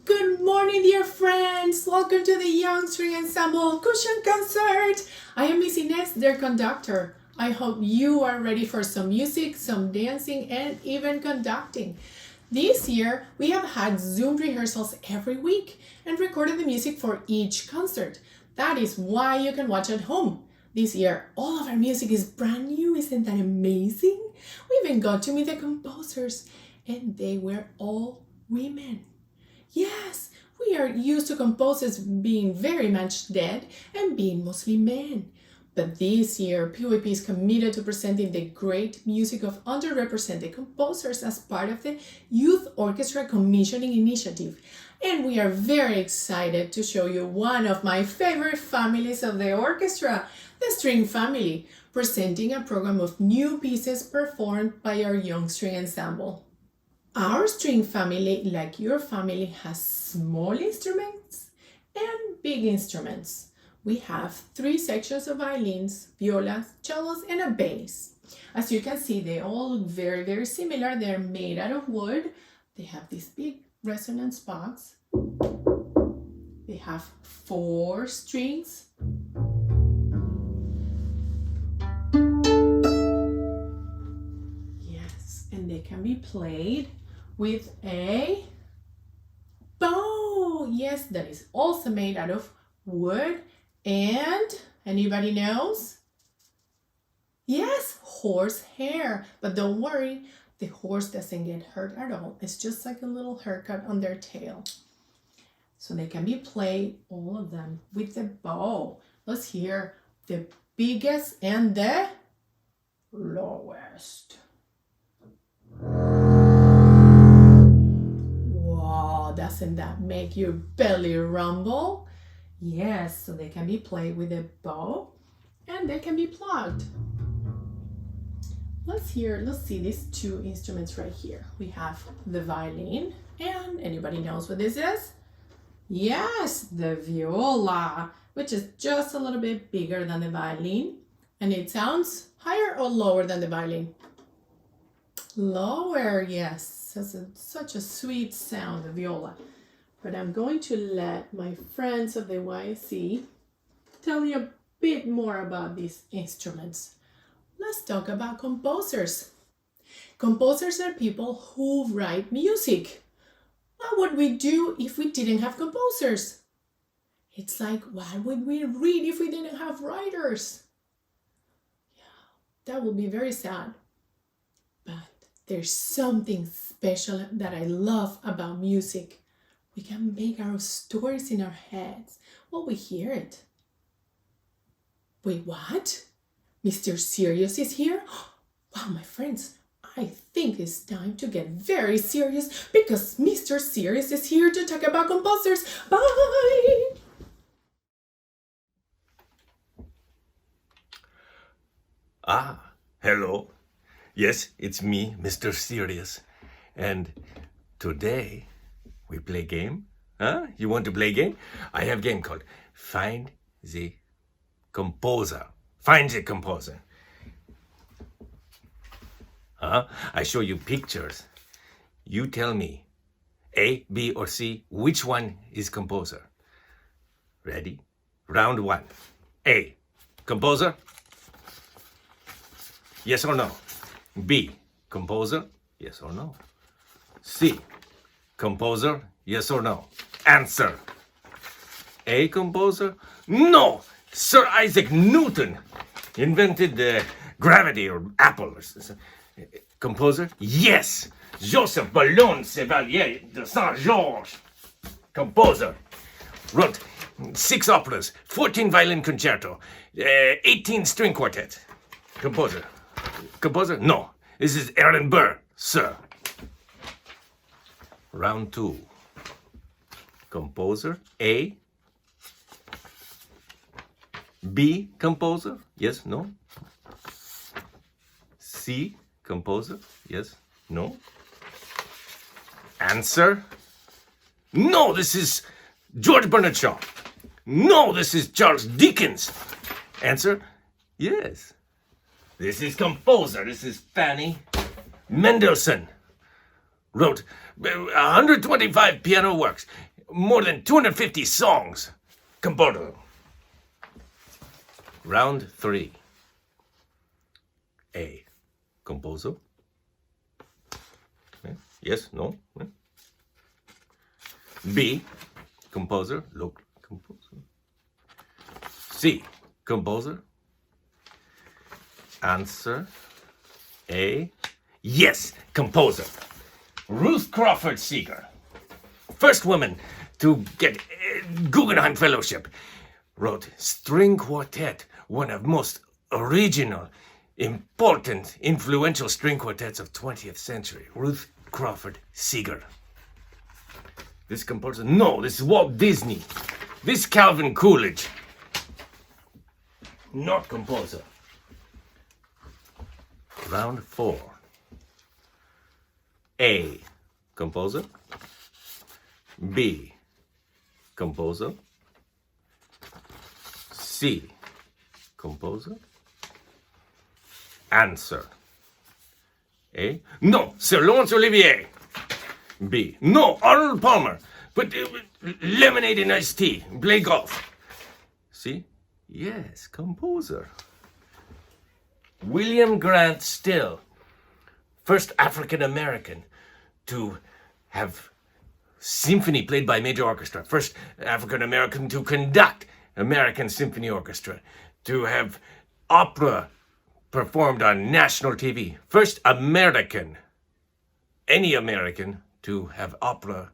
Good morning, dear friends. Welcome to the Young String Ensemble Cushion Concert. I am Miss Inés, their conductor. I hope you are ready for some music, some dancing, and even conducting. This year, we have had Zoom rehearsals every week and recorded the music for each concert. That is why you can watch at home. This year, all of our music is brand new. Isn't that amazing? We even got to meet the composers, and they were all women. Yes, we are used to composers being very much dead and being mostly men. But this year, PYP is committed to presenting the great music of underrepresented composers as part of the Youth Orchestra Commissioning Initiative. And we are very excited to show you one of my favorite families of the orchestra, the string family, presenting a program of new pieces performed by our Young String Ensemble. Our string family, like your family, has small instruments and big instruments. We have 3 sections of violins, violas, cellos, and a bass. As you can see, they all look very, very similar. They're made out of wood. They have this big resonance box. They have 4 strings. Yes, and they can be played with a bow. Yes, that is also made out of wood. And anybody knows? Yes, horsehair. But don't worry, the horse doesn't get hurt at all. It's just like a little haircut on their tail. So they can be played, all of them, with the bow. Let's hear the biggest and the lowest. Wow, doesn't that make your belly rumble? Yes, so they can be played with a bow and they can be plugged. Let's see these 2 instruments right here. We have the violin, and anybody knows what this is? Yes, the viola, which is just a little bit bigger than the violin, and it sounds higher or lower than the violin? Lower, yes. That's such a sweet sound, the viola. But I'm going to let my friends of the YC tell you a bit more about these instruments. Let's talk about composers. Composers are people who write music. What would we do if we didn't have composers? It's like, what would we read if we didn't have writers? Yeah, that would be very sad. But there's something special that I love about music. We can make our stories in our heads while we hear it. Wait, what? Mr. Serious is here? Wow, my friends, I think it's time to get very serious because Mr. Serious is here to talk about composers. Bye! Hello. Yes, it's me, Mr. Serious. And today we play game. Huh? You want to play game? I have game called Find the Composer. Find the Composer. I show you pictures. You tell me, A, B, or C, which one is composer. Ready? Round 1. A, composer? Yes or no? B, composer? Yes or no? C, composer? Yes or no? Answer. A, composer? No! Sir Isaac Newton invented gravity or apple. Composer? Yes! Joseph Ballon Chevalier de Saint-Georges. Composer. Wrote 6 operas, 14 violin concerto, 18 string quartet. Composer. Composer? No. This is Aaron Burr, sir. Round 2. Composer. A. B. Composer. Yes, no. C. Composer. Yes, no. Answer. No, this is George Bernard Shaw. No, this is Charles Dickens. Answer. Yes. This is composer. This is Fanny Mendelssohn. Wrote 125 piano works, more than 250 songs. Composer. Round 3. A. Composer. Yes, no. B. Composer. Look, composer. C. Composer. Answer. A. Yes, composer. Ruth Crawford Seeger, first woman to get Guggenheim Fellowship, wrote String Quartet, one of most original, important, influential string quartets of 20th century. Ruth Crawford Seeger. This composer, no, this is Walt Disney. This Calvin Coolidge. Not composer. Round 4. A. Composer. B. Composer. C. Composer. Answer. A. No, Sir Laurence Olivier. B. No, Arnold Palmer. But lemonade and iced tea. Play golf. C. Yes, composer. William Grant Still, first African American to have symphony played by major orchestra, first African American to conduct American Symphony Orchestra, to have opera performed on national TV, first American, any American to have opera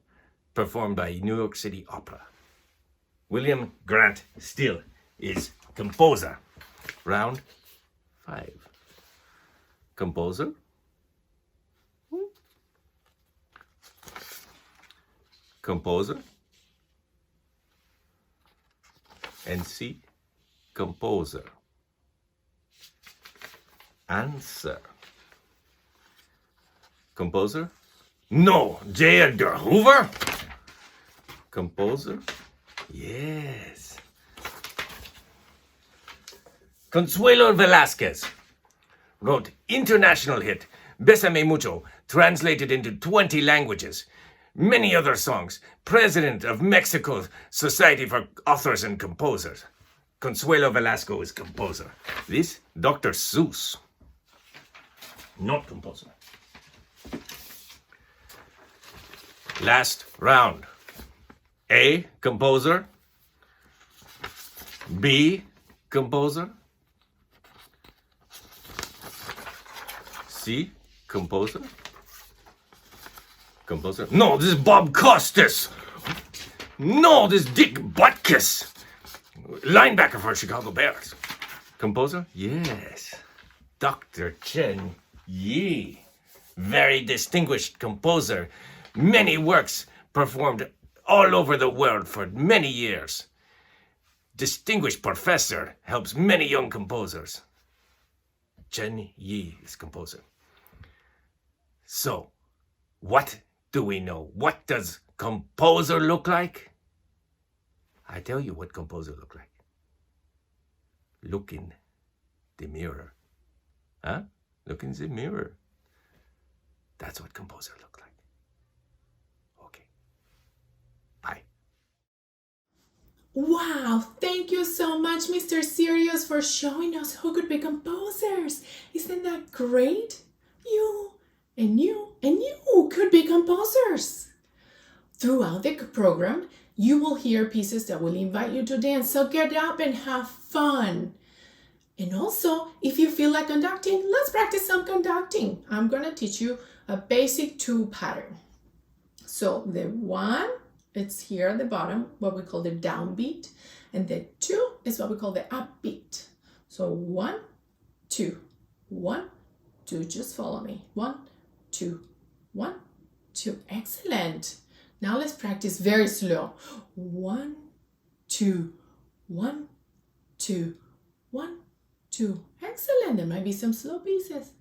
performed by New York City Opera. William Grant Still is composer. Round 5. Composer. Composer. And C. Composer. Answer. Composer. No, J. Edgar Hoover. Composer. Yes. Consuelo Velasquez wrote international hit Bésame Mucho, translated into 20 languages. Many other songs. President of Mexico's Society for Authors and Composers. Consuelo Velasco is composer. This, Dr. Seuss. Not composer. Last round. A. Composer. B. Composer. C. Composer. Composer. No, this is Bob Costas. No, this is Dick Butkus, linebacker for Chicago Bears. Composer? Yes. Dr. Chen Yi. Very distinguished composer. Many works performed all over the world for many years. Distinguished professor, helps many young composers. Chen Yi is composer. So, what do we know? What does composer look like? I tell you what composer look like. Look in the mirror. Huh? Look in the mirror. That's what composer look like. Okay. Bye. Wow, thank you so much, Mr. Sirius, for showing us who could be composers. Isn't that great? You and you and you could be composers. Throughout the program, you will hear pieces that will invite you to dance, so get up and have fun. And also, if you feel like conducting, let's practice some conducting. I'm going to teach you a basic 2 pattern. So the 1, it's here at the bottom, what we call the downbeat, and the 2 is what we call the upbeat. So 1, 2, 1, 2, just follow me. 1, 2, 1, 2. Excellent. Now let's practice very slow. 1, 2, 1, 2, 1, 2. Excellent. There might be some slow pieces.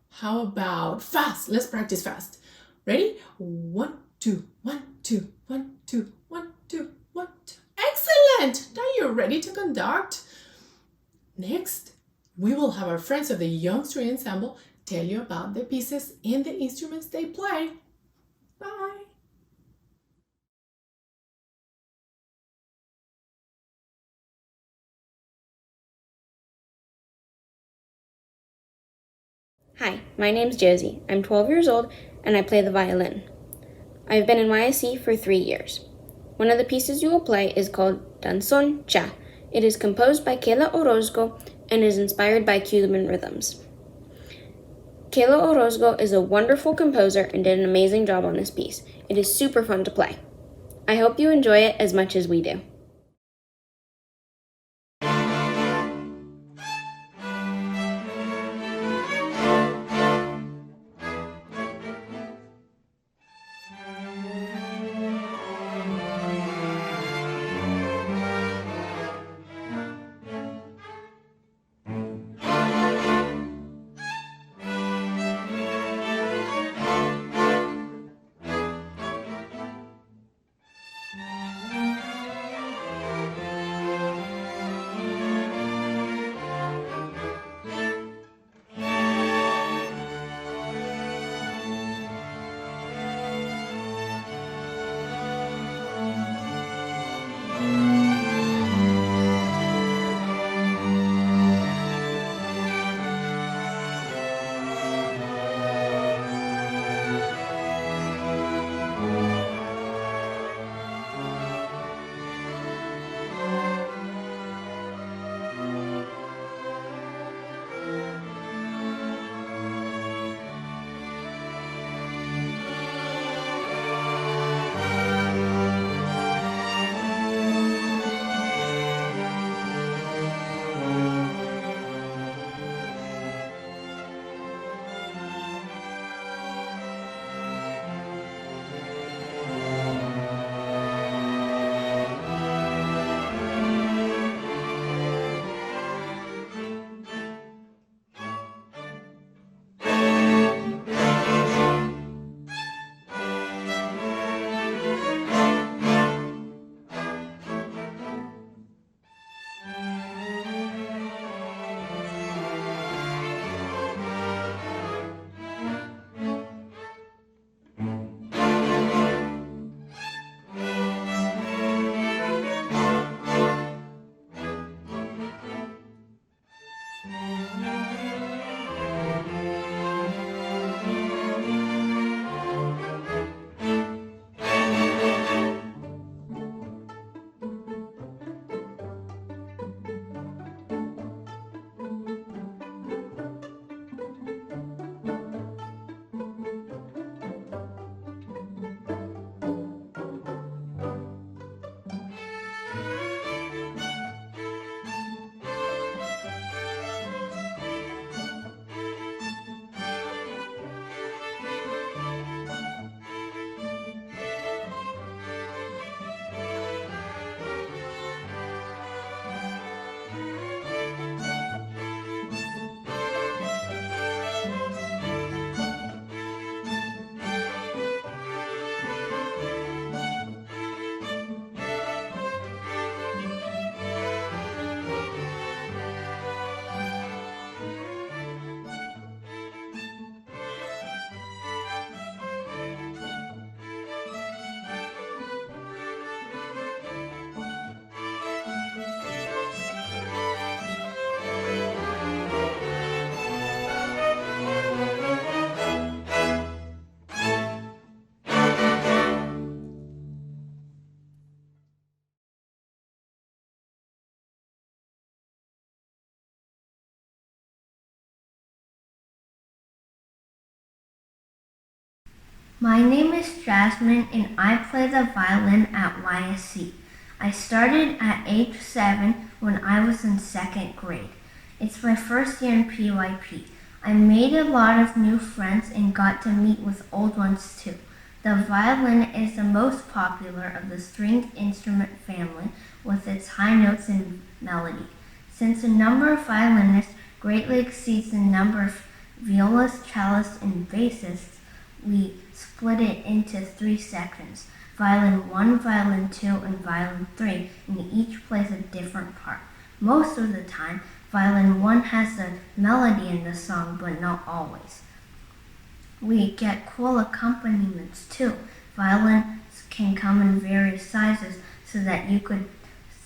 How about fast? Let's practice fast. Ready? 1, 2, 1, 2, 1, 2, 1, 2, 1, 2. Excellent. Now you're ready to conduct. Next, we will have our friends of the Young String Ensemble tell you about the pieces and the instruments they play. Bye. Hi, my name's Josie. I'm 12 years old and I play the violin. I've been in YSC for 3 years. One of the pieces you will play is called Danzón Cha. It is composed by Keyla Orozco and is inspired by Cuban rhythms. Keyla Orozco is a wonderful composer and did an amazing job on this piece. It is super fun to play. I hope you enjoy it as much as we do. My name is Jasmine and I play the violin at YSC. I started at age 7 when I was in 2nd grade. It's my first year in PYP. I made a lot of new friends and got to meet with old ones too. The violin is the most popular of the stringed instrument family with its high notes and melody. Since the number of violinists greatly exceeds the number of violists, cellists, and bassists, we split it into 3 sections, violin 1, violin 2, and violin 3, and each plays a different part. Most of the time, violin 1 has the melody in the song, but not always. We get cool accompaniments too. Violins can come in various sizes so that you could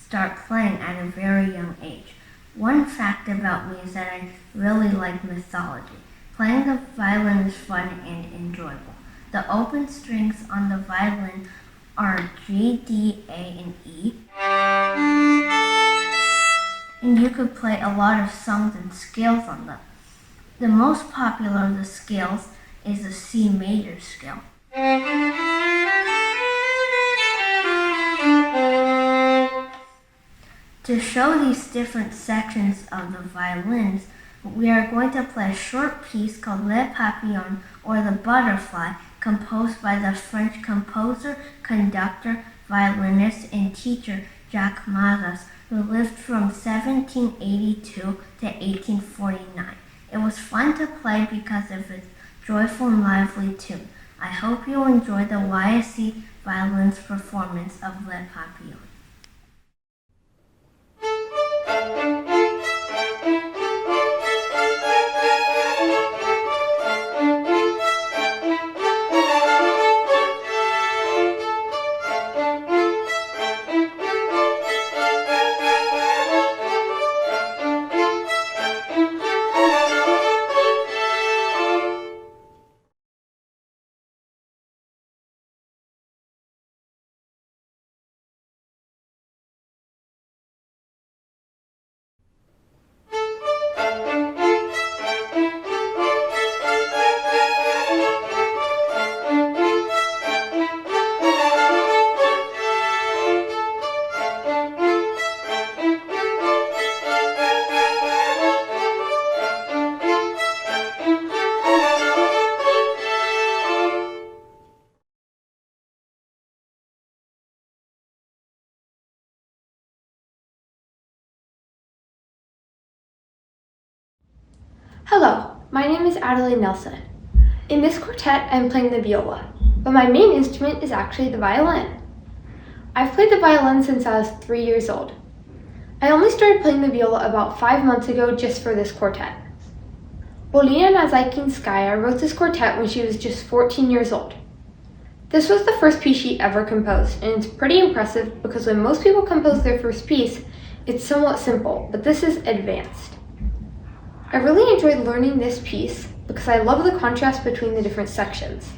start playing at a very young age. One fact about me is that I really like mythology. Playing the violin is fun and enjoyable. The open strings on the violin are G, D, A, and E. And you could play a lot of songs and scales on them. The most popular of the scales is the C major scale. To show these different sections of the violins, we are going to play a short piece called Le Papillon, or The Butterfly, composed by the French composer, conductor, violinist, and teacher Jacques Mazas, who lived from 1782 to 1849. It was fun to play because of its joyful and lively tune. I hope you enjoy the YSC Violins performance of Le Papillon. Hello, my name is Adelaide Nelson. In this quartet, I'm playing the viola, but my main instrument is actually the violin. I've played the violin since I was 3 years old. I only started playing the viola about 5 months ago just for this quartet. Polina Nazaykinskaya wrote this quartet when she was just 14 years old. This was the first piece she ever composed, and it's pretty impressive because when most people compose their first piece, it's somewhat simple, but this is advanced. I really enjoyed learning this piece because I love the contrast between the different sections.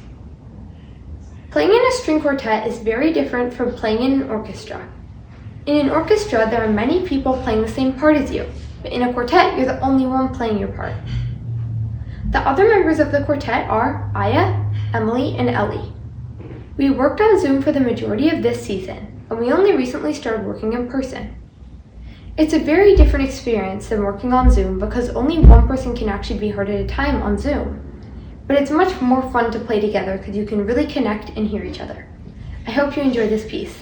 Playing in a string quartet is very different from playing in an orchestra. In an orchestra, there are many people playing the same part as you, but in a quartet, you're the only one playing your part. The other members of the quartet are Aya, Emily, and Ellie. We worked on Zoom for the majority of this season, and we only recently started working in person. It's a very different experience than working on Zoom because only one person can actually be heard at a time on Zoom. But it's much more fun to play together because you can really connect and hear each other. I hope you enjoy this piece.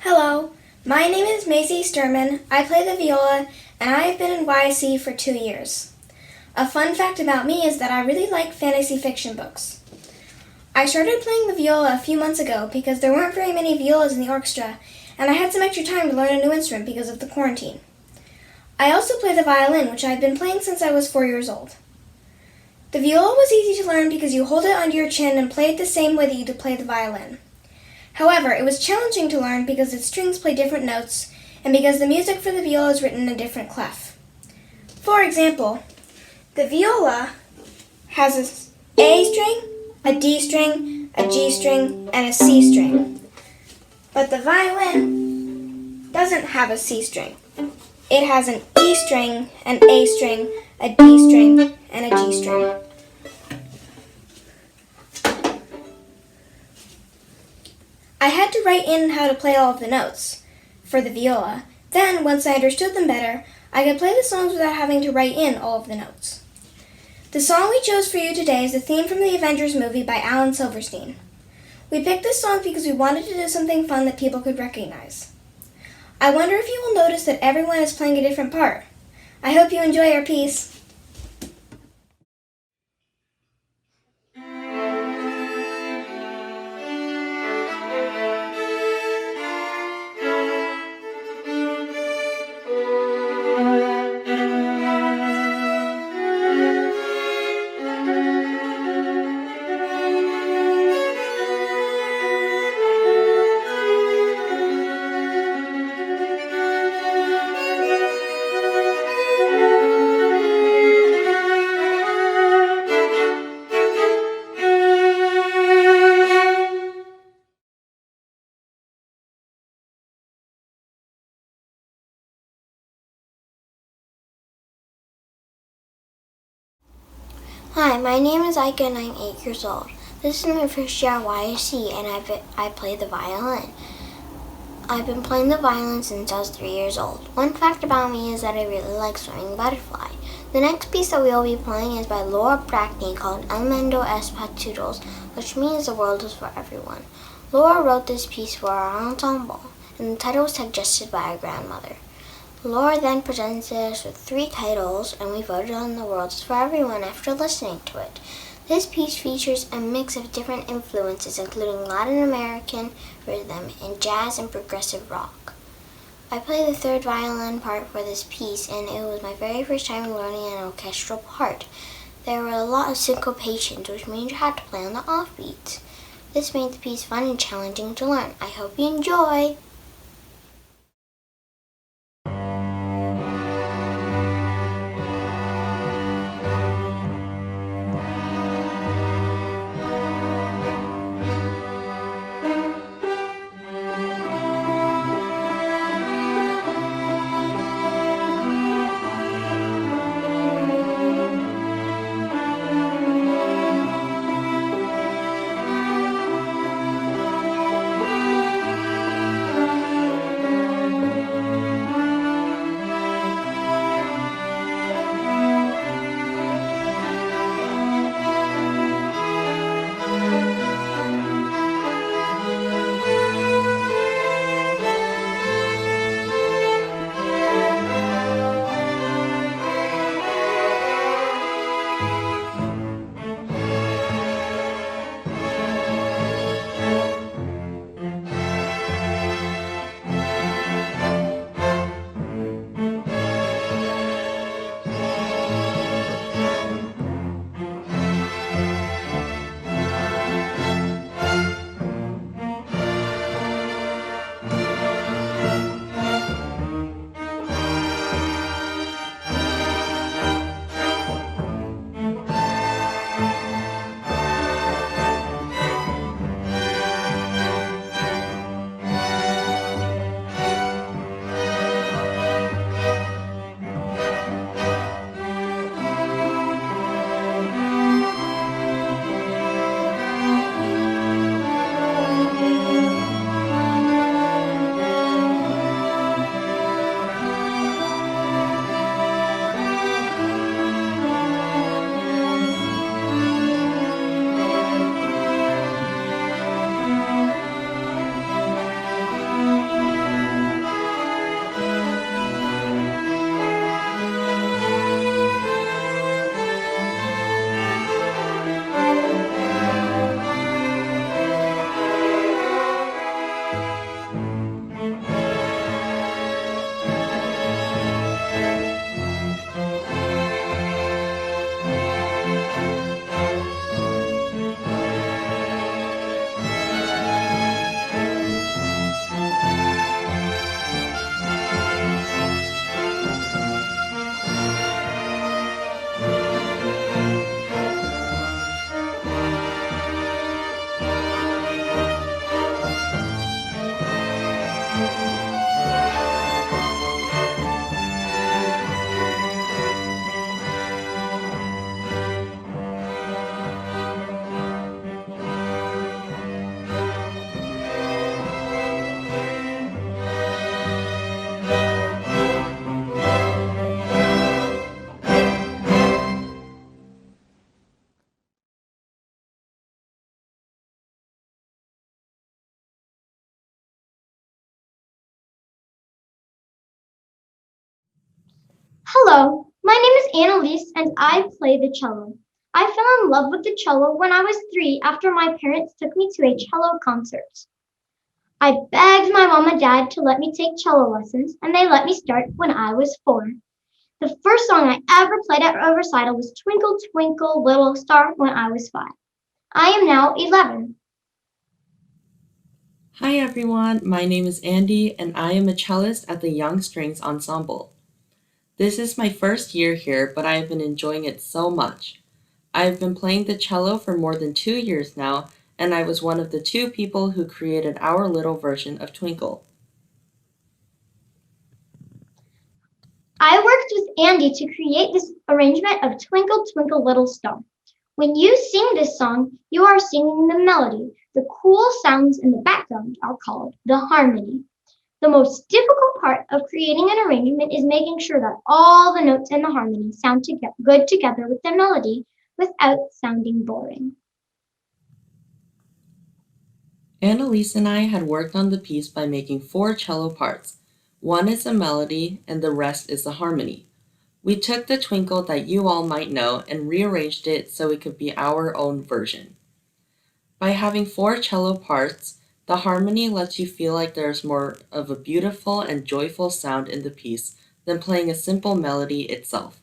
Hello, my name is Maisie Sturman. I play the viola, and I have been in YSC for 2 years. A fun fact about me is that I really like fantasy fiction books. I started playing the viola a few months ago because there weren't very many violas in the orchestra, and I had some extra time to learn a new instrument because of the quarantine. I also play the violin, which I've been playing since I was 4 years old. The viola was easy to learn because you hold it under your chin and play it the same way that you do play the violin. However, it was challenging to learn because its strings play different notes and because the music for the viola is written in a different clef. For example, the viola has an A string, a D string, a G string, and a C string. But the violin doesn't have a C string. It has an E string, an A string, a D string, and a G string. I had to write in how to play all of the notes for the viola. Then, once I understood them better, I could play the songs without having to write in all of the notes. The song we chose for you today is the theme from the Avengers movie by Alan Silverstein. We picked this song because we wanted to do something fun that people could recognize. I wonder if you will notice that everyone is playing a different part. I hope you enjoy our piece. Hi, my name is Ika and I'm 8 years old. This is my first year at YSC and I play the violin. I've been playing the violin since I was 3 years old. One fact about me is that I really like swimming butterfly. The next piece that we will be playing is by Laura Brackney called El Mundo es para todos, which means the world is for everyone. Laura wrote this piece for our ensemble, and the title was suggested by our grandmother. Laura then presented us with 3 titles, and we voted on The World is for Everyone after listening to it. This piece features a mix of different influences, including Latin American rhythm and jazz and progressive rock. I played the 3rd violin part for this piece, and it was my very first time learning an orchestral part. There were a lot of syncopations, which means you had to play on the offbeats. This made the piece fun and challenging to learn. I hope you enjoy! Hello, my name is Annalise and I play the cello. I fell in love with the cello when I was 3 after my parents took me to a cello concert. I begged my mom and dad to let me take cello lessons and they let me start when I was 4. The first song I ever played at a recital was Twinkle Twinkle Little Star when I was 5. I am now 11. Hi everyone, my name is Andy and I am a cellist at the Young Strings Ensemble. This is my first year here, but I have been enjoying it so much. I have been playing the cello for more than 2 years now, and I was one of the 2 people who created our little version of Twinkle. I worked with Andy to create this arrangement of Twinkle Twinkle Little Star. When you sing this song, you are singing the melody. The cool sounds in the background are called the harmony. The most difficult part of creating an arrangement is making sure that all the notes in the harmony sound good together with the melody without sounding boring. Annalise and I had worked on the piece by making 4 cello parts. One is a melody and the rest is the harmony. We took the twinkle that you all might know and rearranged it so it could be our own version. By having 4 cello parts, the harmony lets you feel like there's more of a beautiful and joyful sound in the piece than playing a simple melody itself.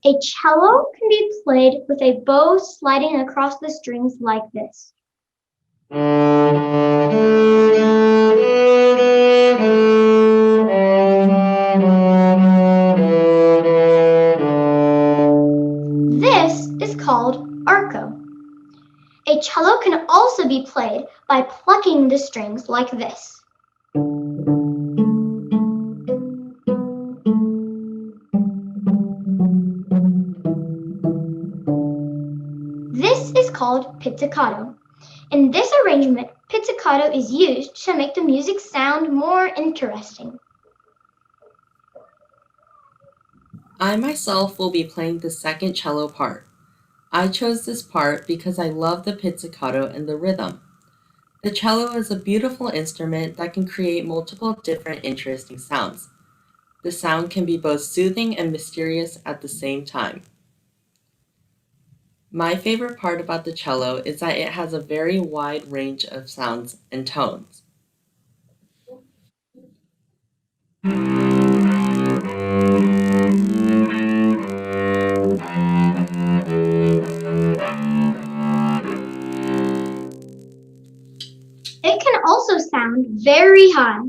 A cello can be played with a bow sliding across the strings like this. This is called arco. A cello can also be played by plucking the strings like this. This is called pizzicato. In this arrangement, pizzicato is used to make the music sound more interesting. I myself will be playing the second cello part. I chose this part because I love the pizzicato and the rhythm. The cello is a beautiful instrument that can create multiple different interesting sounds. The sound can be both soothing and mysterious at the same time. My favorite part about the cello is that it has a very wide range of sounds and tones. It can also sound very high.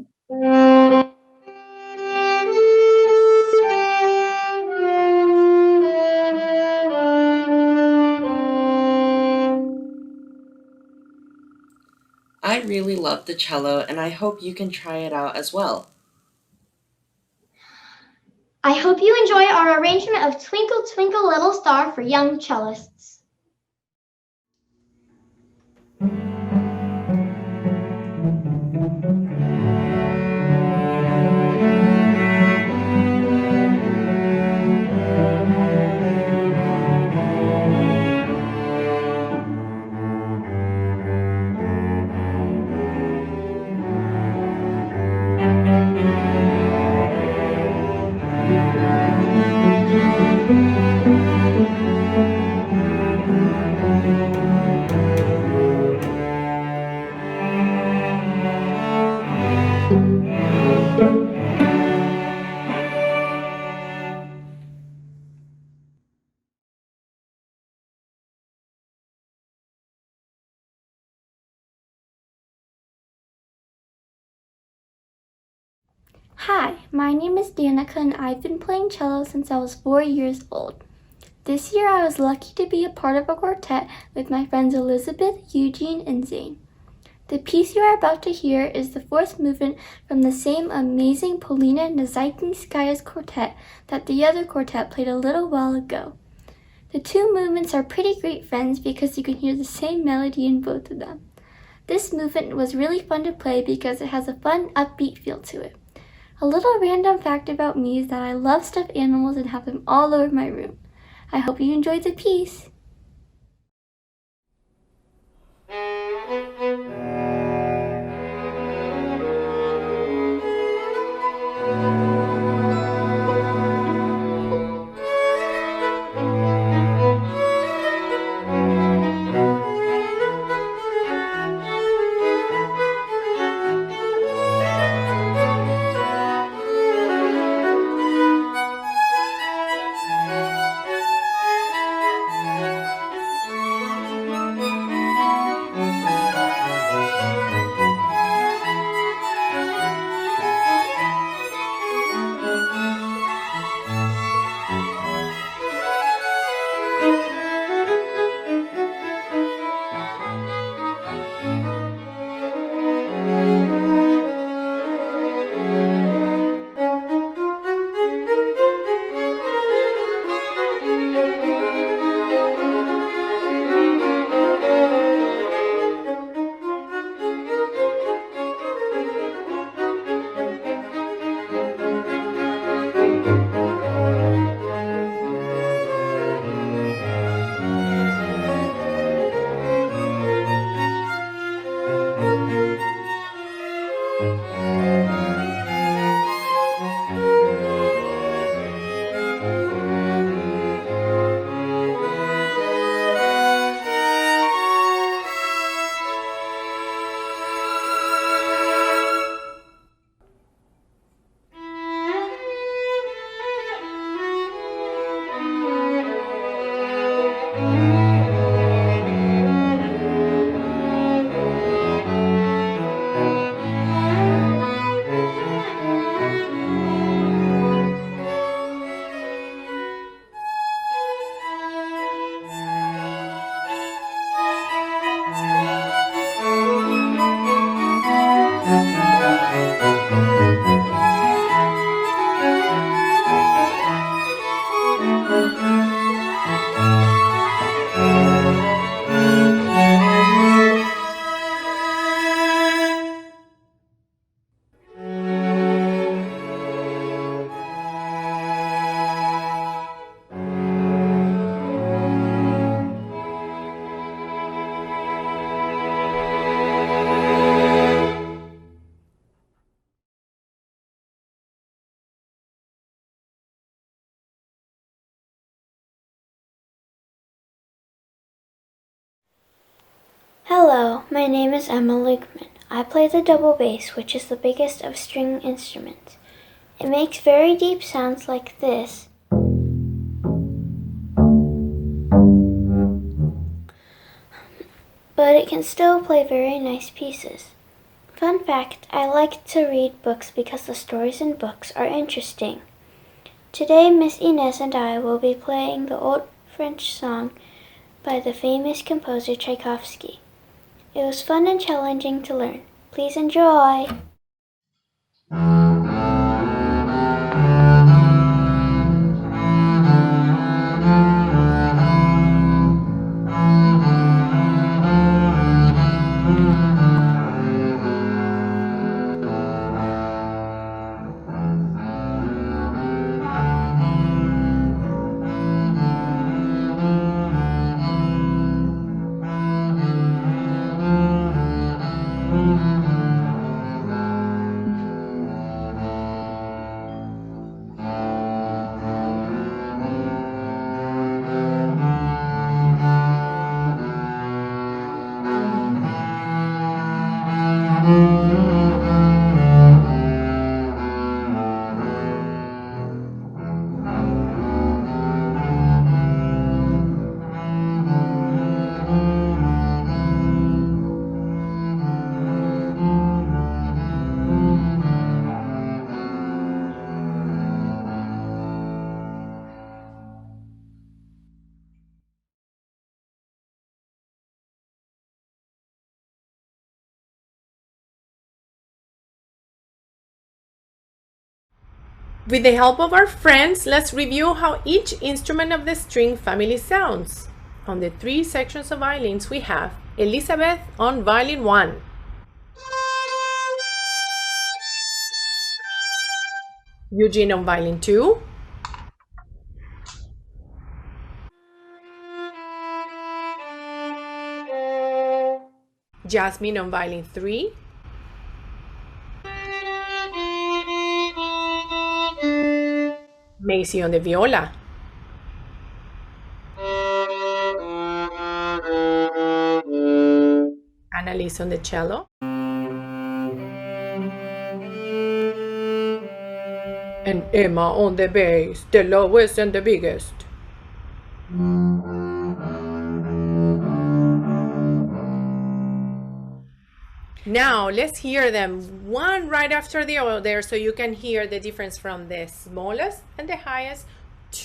I really love the cello and I hope you can try it out as well. I hope you enjoy our arrangement of Twinkle Twinkle Little Star for young cellists. Hi, my name is Danica and I've been playing cello since I was 4 years old. This year I was lucky to be a part of a quartet with my friends Elizabeth, Eugene, and Zane. The piece you are about to hear is the 4th movement from the same amazing Polina Nazaykinskaya's quartet that the other quartet played a little while ago. The 2 movements are pretty great friends because you can hear the same melody in both of them. This movement was really fun to play because it has a fun, upbeat feel to it. A little random fact about me is that I love stuffed animals and have them all over my room. I hope you enjoyed the piece. Hello, my name is Emma Lugman. I play the double bass, which is the biggest of string instruments. It makes very deep sounds like this. But it can still play very nice pieces. Fun fact, I like to read books because the stories in books are interesting. Today, Miss Inés and I will be playing the old French song by the famous composer Tchaikovsky. It was fun and challenging to learn. Please enjoy! With the help of our friends, let's review how each instrument of the string family sounds. On the 3 sections of violins, we have Elizabeth on violin 1, Eugene on violin 2, Jasmine on violin 3, Macy on the viola, Annalise on the cello, and Emma on the bass, the lowest and the biggest. Now let's hear them one right after the other so you can hear the difference from the smallest and the highest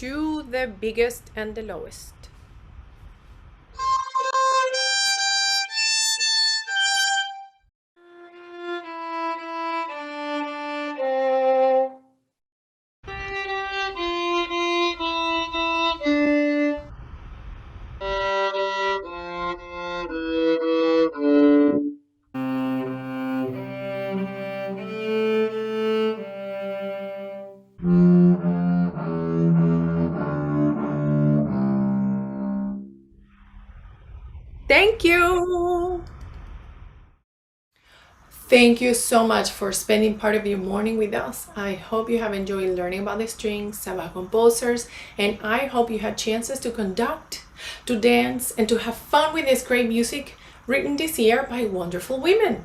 to the biggest and the lowest. Thank you! Thank you so much for spending part of your morning with us. I hope you have enjoyed learning about the strings, about composers, and I hope you had chances to conduct, to dance, and to have fun with this great music written this year by wonderful women.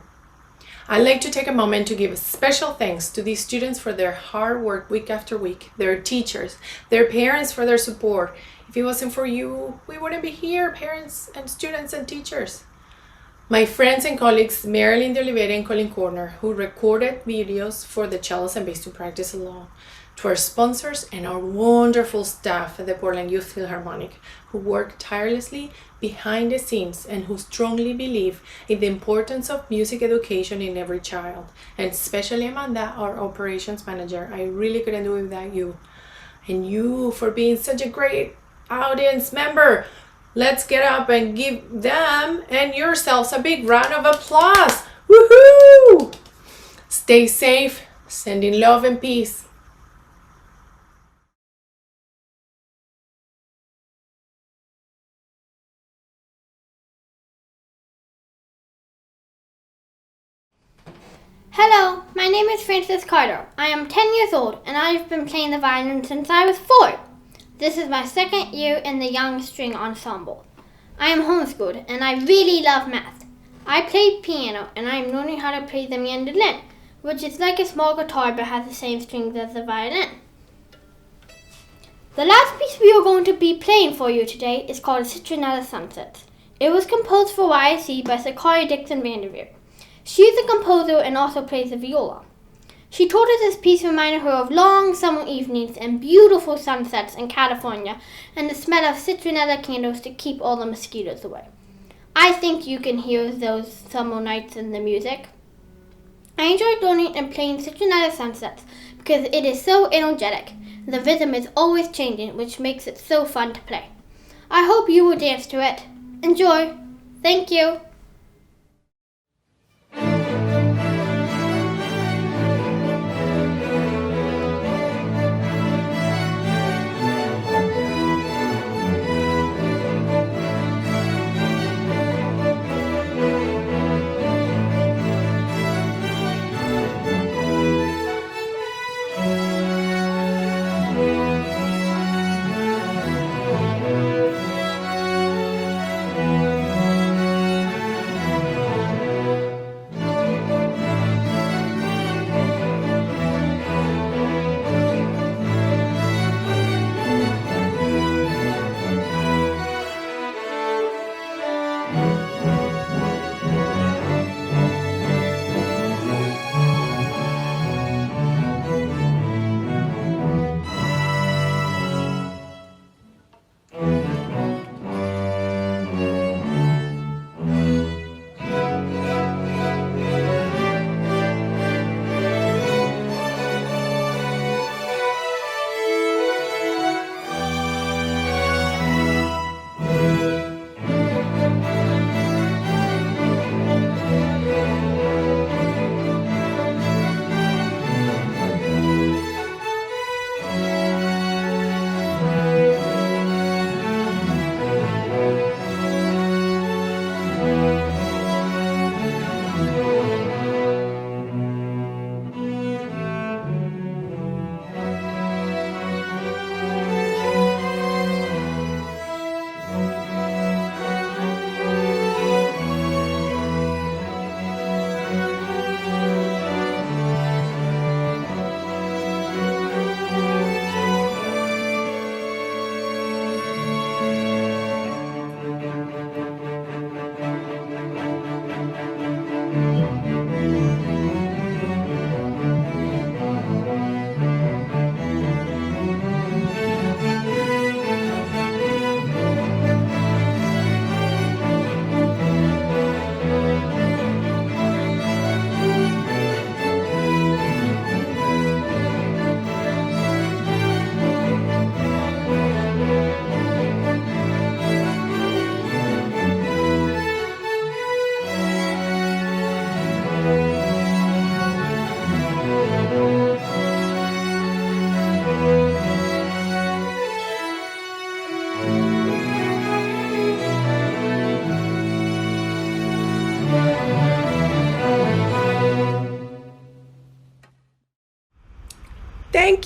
I'd like to take a moment to give a special thanks to these students for their hard work week after week, their teachers, their parents for their support. If it wasn't for you, we wouldn't be here, parents and students and teachers. My friends and colleagues, Marilyn de Oliveira and Colin Corner, who recorded videos for the cellos and bass to practice along. to our sponsors and our wonderful staff at the Portland Youth Philharmonic, who work tirelessly behind the scenes and who strongly believe in the importance of music education in every child, and especially Amanda, our operations manager. I really couldn't do it without you. And you for being such a great audience member. Let's get up and give them and yourselves a big round of applause. Woohoo! Stay safe, sending love and peace. Hello, my name is Francis Carter. I am 10 years old and I've been playing the violin since I was 4. This is my second year in the Young String Ensemble. I am homeschooled and I really love math. I play piano and I am learning how to play the mandolin, which is like a small guitar but has the same strings as the violin. The last piece we are going to be playing for you today is called Citronella Sunsets. It was composed for YSC by Sakari, Dixon, Vanderveer. She is a composer and also plays the viola. She told us this piece reminded her of long summer evenings and beautiful sunsets in California and the smell of citronella candles to keep all the mosquitoes away. I think you can hear those summer nights in the music. I enjoy learning and playing Citronella Sunsets because it is so energetic. The rhythm is always changing, which makes it so fun to play. I hope you will dance to it. Enjoy! Thank you!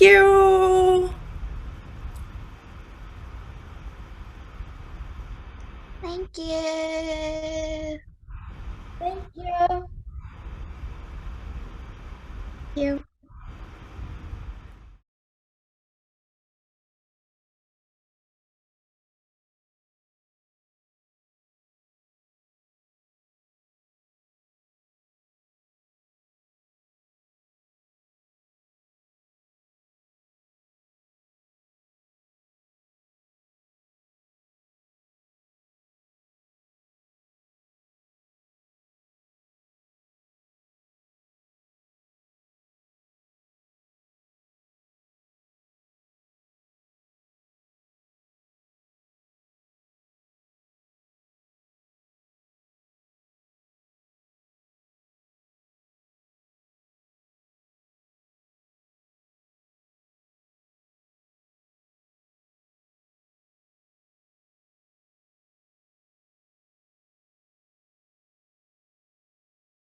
Thank you. Thank you. Thank you. You.